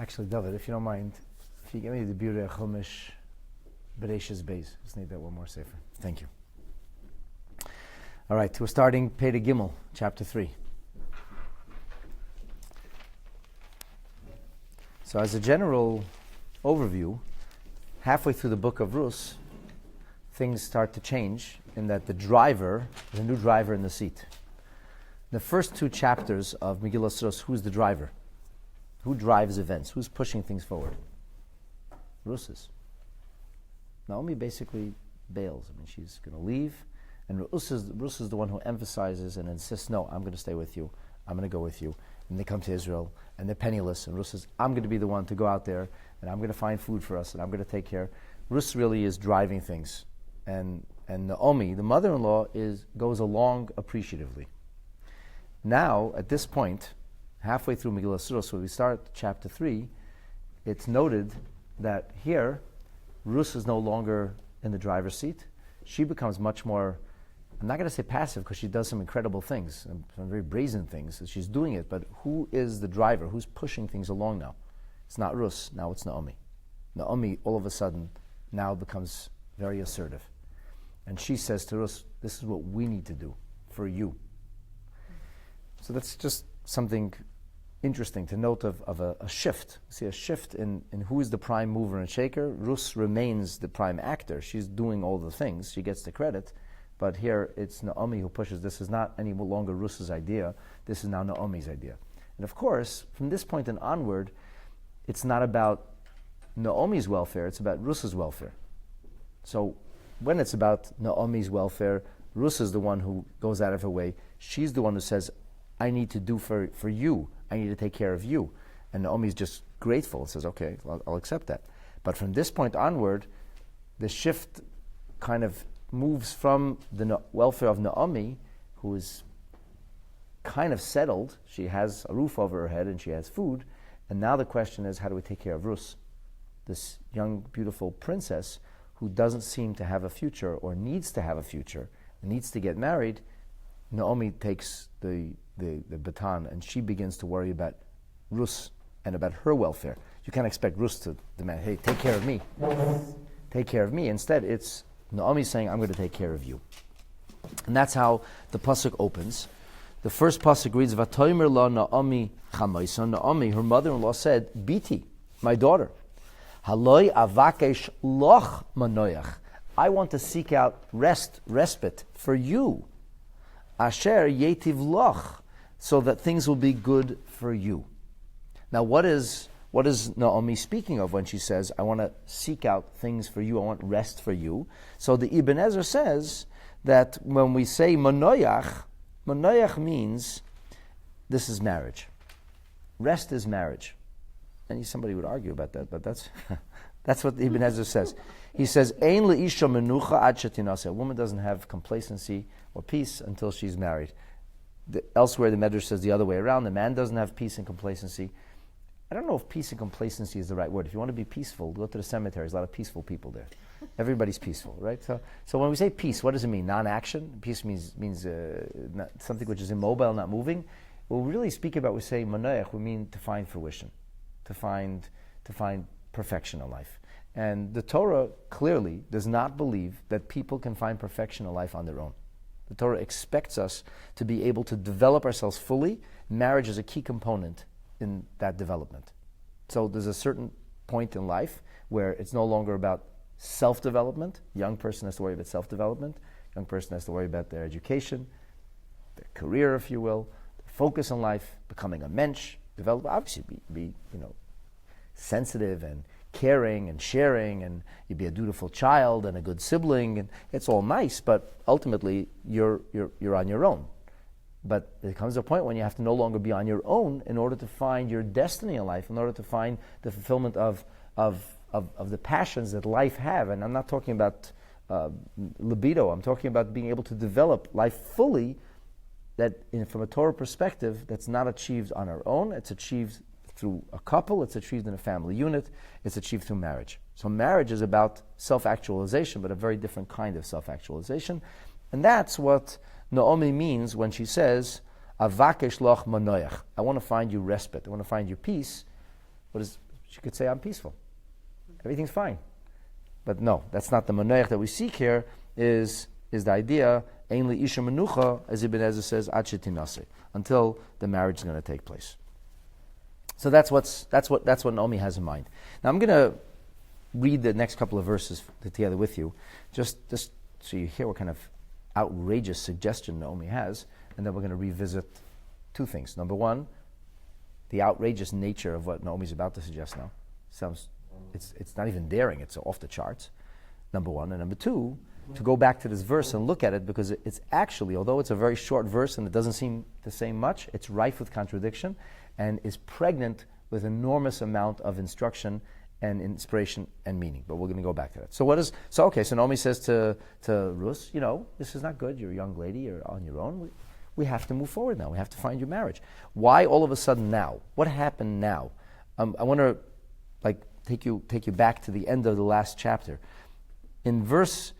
Actually, David, if you don't mind, if you give me the Birei Chumash Bereshis Beis. Just need that one more safer. Thank you. All right, we're starting Perek Gimel, chapter 3. So as a general overview, halfway through the book of Ruth, things start to change in that there's a new driver in the seat. The first two chapters of Megillat Ruth, who's the driver? Who drives events? Who's pushing things forward? Ruth is. Naomi basically bails. I mean, she's going to leave, and Ruth is the one who emphasizes and insists, no, I'm going to stay with you. I'm going to go with you. And they come to Israel, and they're penniless, and Ruth says, I'm going to be the one to go out there, and I'm going to find food for us, and I'm going to take care. Ruth really is driving things. And Naomi, the mother-in-law, goes along appreciatively. Now, at this point, halfway through Megillat Ruth, when we start chapter 3, it's noted that here, Ruth is no longer in the driver's seat. She becomes much more, I'm not going to say passive, because she does some incredible things, some very brazen things. So she's doing it, but who is the driver? Who's pushing things along now? It's not Ruth, now it's Naomi. Naomi, all of a sudden, now becomes very assertive. And she says to Ruth, this is what we need to do for you. So that's just something interesting to note of a shift. See a shift in who is the prime mover and shaker. Ruth remains the prime actor. She's doing all the things. She gets the credit. But here it's Naomi who pushes. This is not any longer Ruth's idea. This is now Naomi's idea. And of course, from this point and onward, it's not about Naomi's welfare. It's about Ruth's welfare. So when it's about Naomi's welfare, Ruth is the one who goes out of her way. She's the one who says, I need to do for you. I need to take care of you. And Naomi's just grateful and says, okay, I'll accept that. But from this point onward, the shift kind of moves from the welfare of Naomi, who is kind of settled. She has a roof over her head and she has food. And now the question is, how do we take care of Ruth, this young, beautiful princess who doesn't seem to have a future or needs to have a future, needs to get married? Naomi takes the baton and she begins to worry about Ruth and about her welfare. You can't expect Ruth to demand, hey, take care of me. Take care of me. Instead, it's Naomi saying, I'm going to take care of you. And that's how the pasuk opens. The first pasuk reads, Vatoimer la Naomi chamaisa. Naomi, her mother-in-law, said, Biti, my daughter, haloi avakesh loch manoyach. I want to seek out respite for you. Asher yetiv loch, so that things will be good for you. Now, what is Naomi speaking of when she says, I want to seek out things for you, I want rest for you? So the Ibn Ezra says that when we say manoyach means this is marriage. Rest is marriage. And somebody would argue about that, but that's what Ibn Ezra says. He says, Ein le'isha menucha ad shetinaseh. A woman doesn't have complacency or peace until she's married. Elsewhere, the Medrash says the other way around. The man doesn't have peace and complacency. I don't know if peace and complacency is the right word. If you want to be peaceful, go to the cemetery. There's a lot of peaceful people there. Everybody's peaceful, right? So when we say peace, what does it mean? Non-action? Peace means something which is immobile, not moving. When we really speak about, we say manoyach, we mean to find fruition, to find perfection in life. And the Torah clearly does not believe that people can find perfection in life on their own. The Torah expects us to be able to develop ourselves fully. Marriage is a key component in that development. So there's a certain point in life where it's no longer about self-development. Young person has to worry about self-development. Young person has to worry about their education, their career, if you will, their focus in life, becoming a mensch, develop, obviously be sensitive and caring and sharing, and you'd be a dutiful child and a good sibling, and it's all nice, but ultimately you're on your own. But there comes a point when you have to no longer be on your own in order to find your destiny in life, in order to find the fulfillment of the passions that life have. And I'm not talking about libido. I'm talking about being able to develop life fully. That, from a Torah perspective, that's not achieved on our own. It's achieved through a couple. It's achieved in a family unit. It's achieved through marriage. So marriage is about self-actualization, but a very different kind of self-actualization. And that's what Naomi means when she says, Avakesh loch manoyach. I want to find you respite. I want to find you peace. What is she could say, I'm peaceful. Everything's fine. But no, that's not the monoich that we seek here, is the idea, Ein li isha menucha, as Ibn Ezra says, ad shetinase, until the marriage is going to take place. So that's what Naomi has in mind. Now I'm going to read the next couple of verses together with you, just so you hear what kind of outrageous suggestion Naomi has, and then we're going to revisit two things. Number one, the outrageous nature of what Naomi's about to suggest now. It's not even daring, it's off the charts, number one. And number two, to go back to this verse and look at it, because it's actually, although it's a very short verse and it doesn't seem to say much, it's rife with contradiction and is pregnant with enormous amount of instruction and inspiration and meaning. But we're going to go back to that. So Naomi says to Ruth, this is not good. You're a young lady. You're on your own. We have to move forward now. We have to find your marriage. Why all of a sudden now? What happened now? I want to take you back to the end of the last chapter. In verse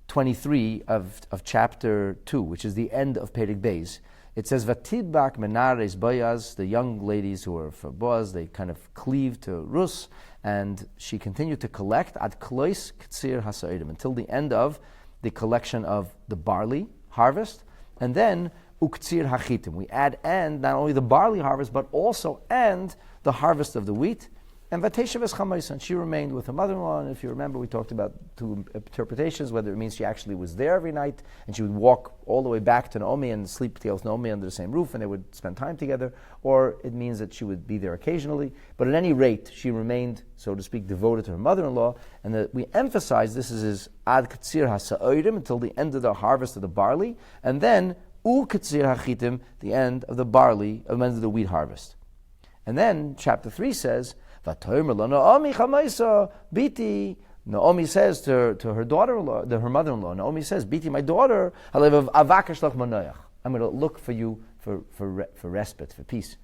23 of chapter 2, which is the end of Perek Beis, it says, Vatidbak menares Boaz, the young ladies who are for Boaz, they kind of cleave to Rus, and she continued to collect ad klois ktsir hasaidim, until the end of the collection of the barley harvest, and then uktsir hachitim. We add and not only the barley harvest, but also and the harvest of the wheat. And Vateshev Chamaisa, and she remained with her mother-in-law. And if you remember, we talked about two interpretations, whether it means she actually was there every night, and she would walk all the way back to Naomi and sleep with Naomi under the same roof, and they would spend time together, or it means that she would be there occasionally. But at any rate, she remained, so to speak, devoted to her mother-in-law, and that we emphasize this is ad katsir hasa'oidim, until the end of the harvest of the barley, and then u katsir hachitim, the end of the barley, the end of the wheat harvest. And then chapter 3 says, Naomi says to her daughter-in-law, her mother-in-law, Naomi says, Biti, my daughter, I'm going to look for you for respite, for peace.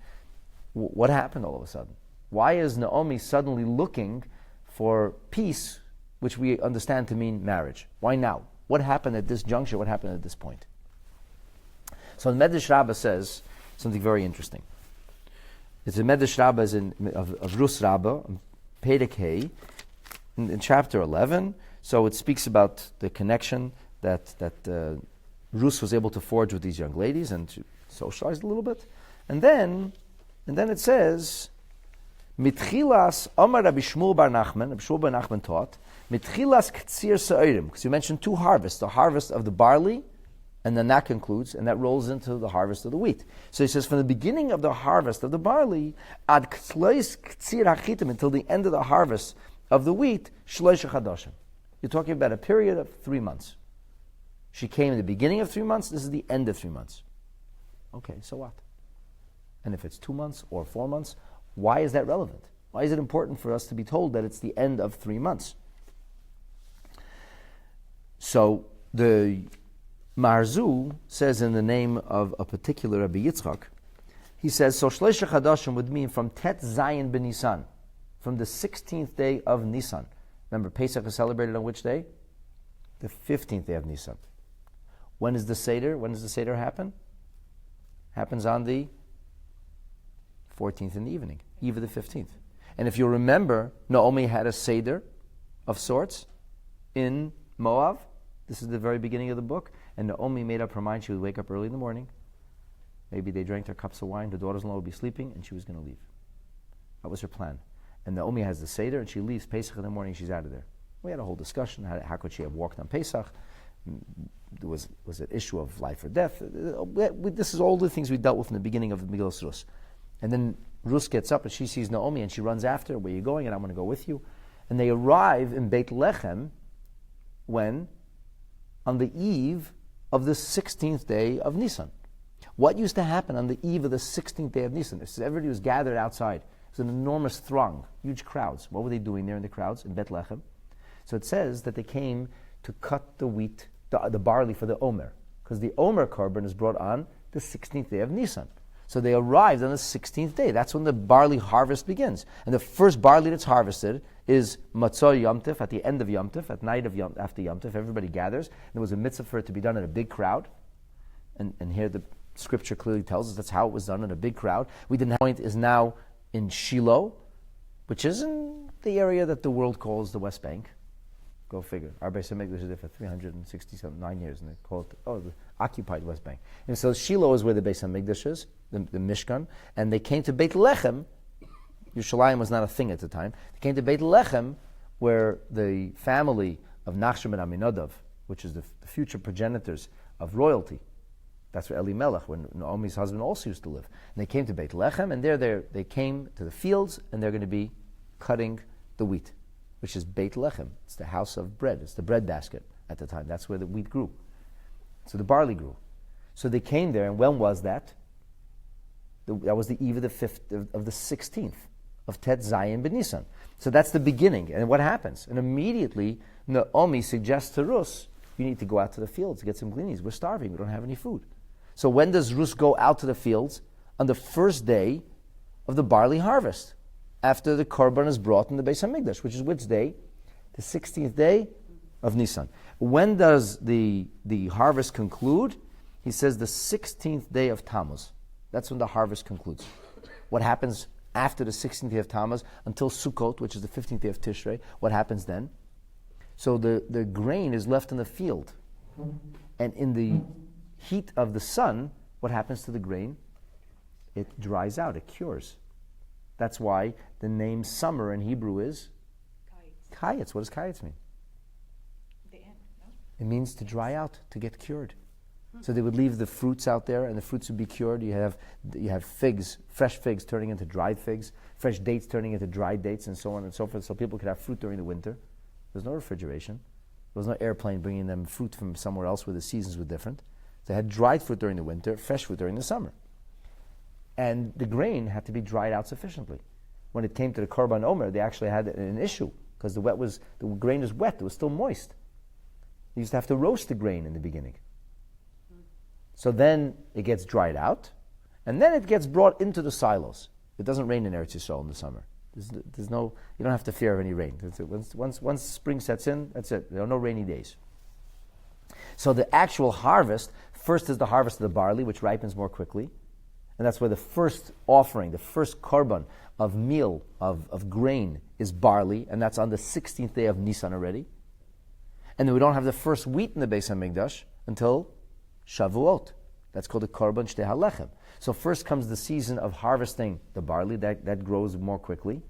What happened all of a sudden? Why is Naomi suddenly looking for peace, which we understand to mean marriage? Why now? What happened at this juncture? What happened at this point? So the Medrash Rabbah says something very interesting. It's a Medrash Rabbah of Rus Rabbah, Perek Hey, in chapter 11. So it speaks about the connection that Rus was able to forge with these young ladies and to socialize a little bit. And then it says, Mitchilas Amar Rabbi Shmuel bar Nachman taught, Mitchilas Ktsir Sa'orim, because you mentioned two harvests, the harvest of the barley, and then that concludes, and that rolls into the harvest of the wheat. So he says, from the beginning of the harvest of the barley, ad ktslois ktsir hachitim, until the end of the harvest of the wheat, shloisha chadashim. You're talking about a period of 3 months. She came in the beginning of 3 months, this is the end of 3 months. Okay, so what? And if it's 2 months or 4 months, why is that relevant? Why is it important for us to be told that it's the end of 3 months? So the Marzu says in the name of a particular Rabbi Yitzchak, he says, so Shloisha Chadashim would mean from Tet Zayin ben Nisan, from the 16th day of Nisan. Remember, Pesach is celebrated on which day? The 15th day of Nisan. When is the Seder? When does the Seder happen? Happens on the 14th in the evening, Eve of the 15th. And if you remember, Naomi had a Seder of sorts in Moab. This is the very beginning of the book. And Naomi made up her mind she would wake up early in the morning. Maybe they drank their cups of wine. The daughters-in-law would be sleeping, and she was going to leave. That was her plan. And Naomi has the Seder, and she leaves Pesach in the morning. She's out of there. We had a whole discussion. How could she have walked on Pesach? Was it issue of life or death? This is all the things we dealt with in the beginning of Megillat Ruth. And then Ruth gets up, and she sees Naomi, and she runs after her. Where are you going? And I'm going to go with you. And they arrive in Beit Lechem when? On the eve of the 16th day of Nisan. What used to happen on the eve of the 16th day of Nisan? Everybody was gathered outside. It was an enormous throng, huge crowds. What were they doing there in the crowds in Bethlehem? So it says that they came to cut the wheat, the barley for the Omer, because the Omer korban is brought on the 16th day of Nisan. So they arrived on the 16th day. That's when the barley harvest begins. And the first barley that's harvested is Matzah Yom Tov, at the end of Yom Tov, at night of after Yom Tov, everybody gathers. And there was a mitzvah for it to be done in a big crowd. And here the scripture clearly tells us that's how it was done in a big crowd. The point is now in Shiloh, which is in the area that the world calls the West Bank. Go figure. Our Beis HaMikdash is there for 369 years, and they call it the occupied West Bank. And so Shiloh is where the Beis HaMikdash is, the Mishkan, and they came to Beit Lechem. Yerushalayim was not a thing at the time. They came to Beit Lechem, where the family of Nachshon ben Aminadav, which is the future progenitors of royalty, that's where Elimelech, when Naomi's husband also used to live. And they came to Beit Lechem, and they came to the fields, and they're going to be cutting the wheat, which is Beit Lechem. It's the house of bread. It's the bread basket at the time. That's where the wheat grew. So the barley grew. So they came there, and when was that? That was the eve of the 5th of the 16th of Tet Zayin B'Nisan. So that's the beginning. And what happens? And immediately Naomi suggests to Rus, you need to go out to the fields to get some gleanings. We're starving. We don't have any food. So when does Rus go out to the fields? On the first day of the barley harvest, after the korban is brought in the Beis HaMikdash, which is which day? The 16th day of Nisan. When does the harvest conclude? He says the 16th day of Tammuz. That's when the harvest concludes. What happens after the 16th day of Tammuz until Sukkot, which is the 15th day of Tishrei? What happens then? So the grain is left in the field. And in the heat of the sun, what happens to the grain? It dries out, it cures. That's why the name summer in Hebrew is Kayetz. What does Kayetz mean? The end, no? It means to dry out, to get cured. So they would leave the fruits out there, and the fruits would be cured. You have figs, fresh figs turning into dried figs, fresh dates turning into dried dates, and so on and so forth. So people could have fruit during the winter. There's no refrigeration. There was no airplane bringing them fruit from somewhere else where the seasons were different. They had dried fruit during the winter, fresh fruit during the summer. And the grain had to be dried out sufficiently. When it came to the Korban Omer, they actually had an issue because the grain was wet, it was still moist. They used to have to roast the grain in the beginning. So then it gets dried out, and then it gets brought into the silos. It doesn't rain in Eretz Yisrael in the summer. There's no, you don't have to fear of any rain. Once spring sets in, that's it. There are no rainy days. So the actual harvest, first is the harvest of the barley, which ripens more quickly. And that's where the first offering, the first korban of meal, of grain, is barley, and that's on the 16th day of Nisan already. And then we don't have the first wheat in the Beis HaMikdash until Shavuot. That's called the korban shtei halechem. So first comes the season of harvesting the barley, that grows more quickly.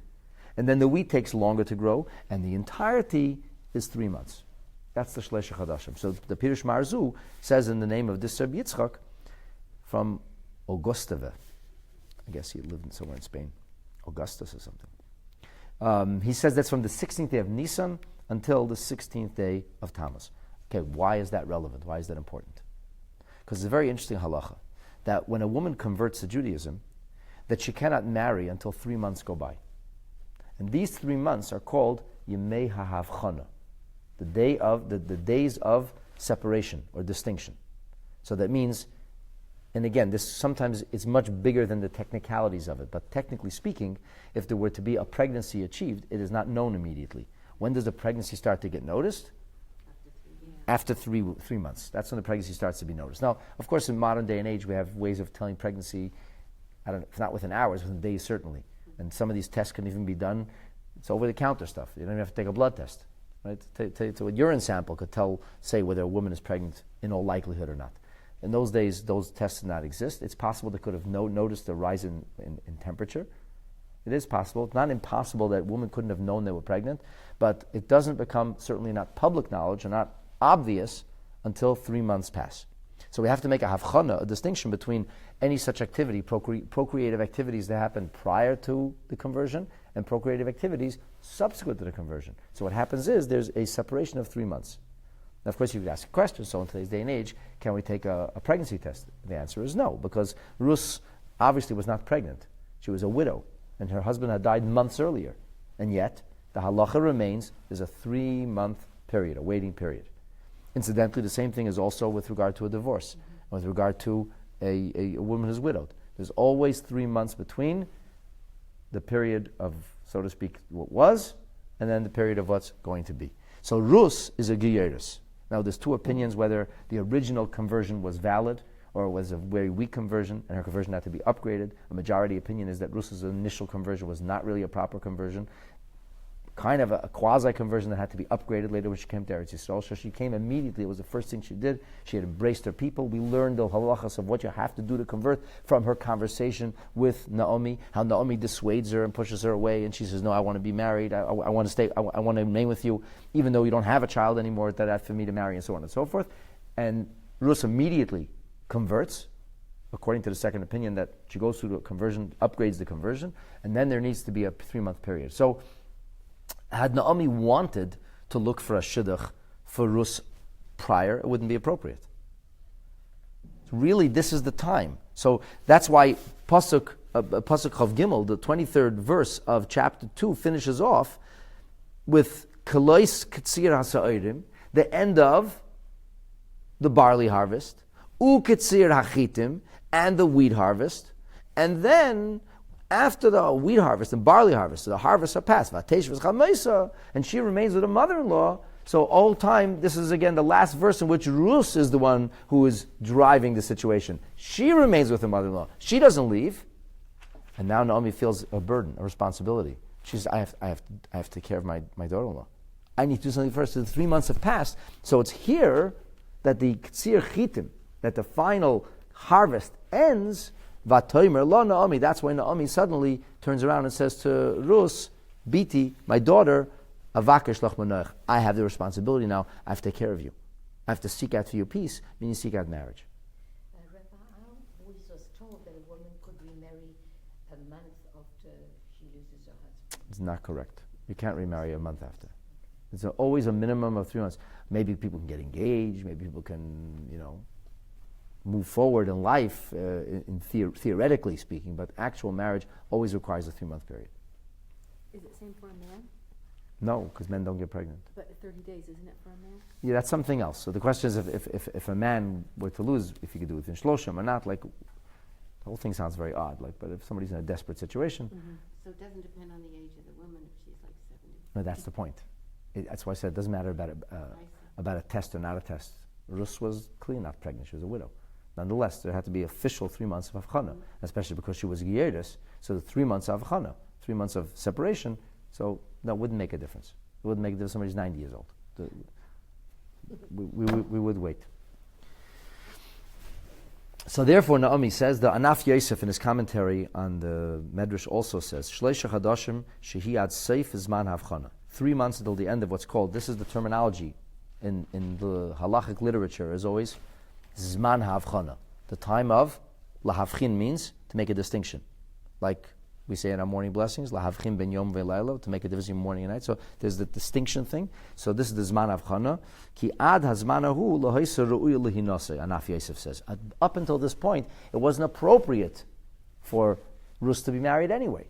And then the wheat takes longer to grow, and the entirety is 3 months. That's the Shlesh Chadashim. So the Pirush Marzu says in the name of this Rabbi Yitzchak from Augustave. I guess he lived somewhere in Spain. Augustus or something. He says that's from the 16th day of Nisan until the 16th day of Tammuz. Okay, why is that relevant? Why is that important? Because it's a very interesting halacha that when a woman converts to Judaism, that she cannot marry until 3 months go by. And these 3 months are called Yemei HaHavchana, the days of separation or distinction. So that means, and again, this sometimes it's much bigger than the technicalities of it, but technically speaking, if there were to be a pregnancy achieved, it is not known immediately. When does the pregnancy start to get noticed? After three months. That's when the pregnancy starts to be noticed. Now, of course, in modern day and age, we have ways of telling pregnancy, if not within hours, within days certainly. And some of these tests can even be done, it's over-the-counter stuff. You don't even have to take a blood test. Right? So a urine sample could say whether a woman is pregnant in all likelihood or not. In those days, those tests did not exist. It's possible they could have noticed a rise in temperature. It is possible. It's not impossible that women couldn't have known they were pregnant, but it doesn't become certainly not public knowledge or not obvious until 3 months pass. So we have to make a havchana, a distinction between any such activity, procreative activities that happen prior to the conversion and procreative activities subsequent to the conversion. So what happens is there's a separation of 3 months. Now, of course, you could ask a question, so in today's day and age, can we take a pregnancy test? The answer is no, because Rus obviously was not pregnant. She was a widow, and her husband had died months earlier. And yet, the halacha remains, there's a 3 month period, a waiting period. Incidentally, the same thing is also with regard to a divorce, with regard to a woman who's widowed. There's always 3 months between the period of, so to speak, what was, and then the period of what's going to be. So Rus is a Geyeris. Now there's two opinions whether the original conversion was valid or it was a very weak conversion, and her conversion had to be upgraded. A majority opinion is that Ruth's initial conversion was not really a proper conversion, kind of a quasi-conversion that had to be upgraded later when she came to Eretz Yisrael. So she came immediately. It was the first thing she did. She had embraced her people. We learned the halachas of what you have to do to convert from her conversation with Naomi, how Naomi dissuades her and pushes her away, and she says, no, I want to be married. I want to stay. I want to remain with you, even though you don't have a child anymore, that's for me to marry, and so on and so forth. And Ruth immediately converts, according to the second opinion, that she goes through the conversion, upgrades the conversion, and then there needs to be a 3-month period. So had Naomi wanted to look for a shidduch for Ruth prior, it wouldn't be appropriate. Really, this is the time. So that's why Pasuk Chav Gimel, the 23rd verse of chapter 2, finishes off with Kalois Ketzir HaSa'orim, the end of the barley harvest, U Ketzir HaChitim, and the wheat harvest, and then after the wheat harvest and barley harvest, so the harvests are past, and she remains with her mother-in-law. So all time, this is again the last verse in which Ruth is the one who is driving the situation. She remains with her mother-in-law. She doesn't leave. And now Naomi feels a burden, a responsibility. She says, I have to take care of my daughter-in-law. I need to do something first. So the 3 months have passed. So it's here that the Ktsir Chitim, that the final harvest ends. Vatoimer lo Naomi. That's why Naomi suddenly turns around and says to Ruth, Biti, my daughter, Avakesh lach manoach. I have the responsibility now. I have to take care of you. I have to seek out for you peace, meaning seek out marriage. Rabbi, I always was told that a woman could remarry a month after she loses her husband. It's not correct. You can't remarry a month after. It's always a minimum of 3 months. Maybe people can get engaged. Maybe people can, move forward in life, theoretically speaking. But actual marriage always requires a 3-month period. Is it same for a man? No, because men don't get pregnant. But 30 days, isn't it, for a man? Yeah, that's something else. So the question is, if a man were to lose, if he could do it within shloshim or not, the whole thing sounds very odd. But if somebody's in a desperate situation, So it doesn't depend on the age of the woman if she's like 70. no, that's the point. That's why I said it doesn't matter about a test or not a test. Rus was clearly not pregnant; she was a widow. Nonetheless, there had to be official 3 months of avchana, especially because she was gieris. So the 3 months of avchana, 3 months of separation. So that wouldn't make a difference. It wouldn't make a difference if somebody's 90 years old. We would wait. So therefore, Naomi says, the Anaf Yosef in his commentary on the Medrash also says, Shleisha Chadashim shehi ad seif zman havchana. 3 months until the end of what's called, this is the terminology in the halachic literature, is always zman havchana. The time of lahavchin means to make a distinction. Like we say in our morning blessings, lahavchin ben yom ve'layla, to make a difference between morning and night. So there's the distinction thing. So this is the zman havchana. Ki ad hazmanahu lahoisa ru'uy lehinase, Anaf Yosef says. Up until this point, it wasn't appropriate for Rus to be married anyway.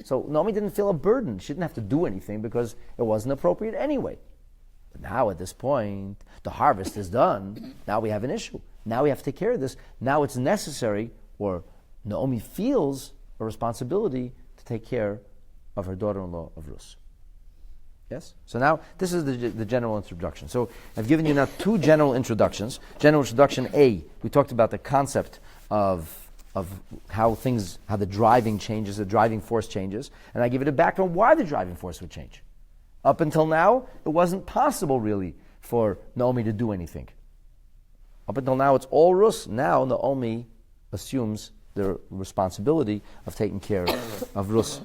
So Naomi didn't feel a burden. She didn't have to do anything because it wasn't appropriate anyway. But now at this point, the harvest is done. Now we have an issue. Now we have to take care of this. Now it's necessary, or Naomi feels a responsibility to take care of her daughter-in-law of Rus. Yes? So now, this is the general introduction. So I've given you now 2 general introductions. General introduction A, we talked about the concept of how the driving changes, the driving force changes, and I give it a background why the driving force would change. Up until now, it wasn't possible really for Naomi to do anything. Up until now, it's all Rus. Now Naomi assumes the responsibility of taking care of Rus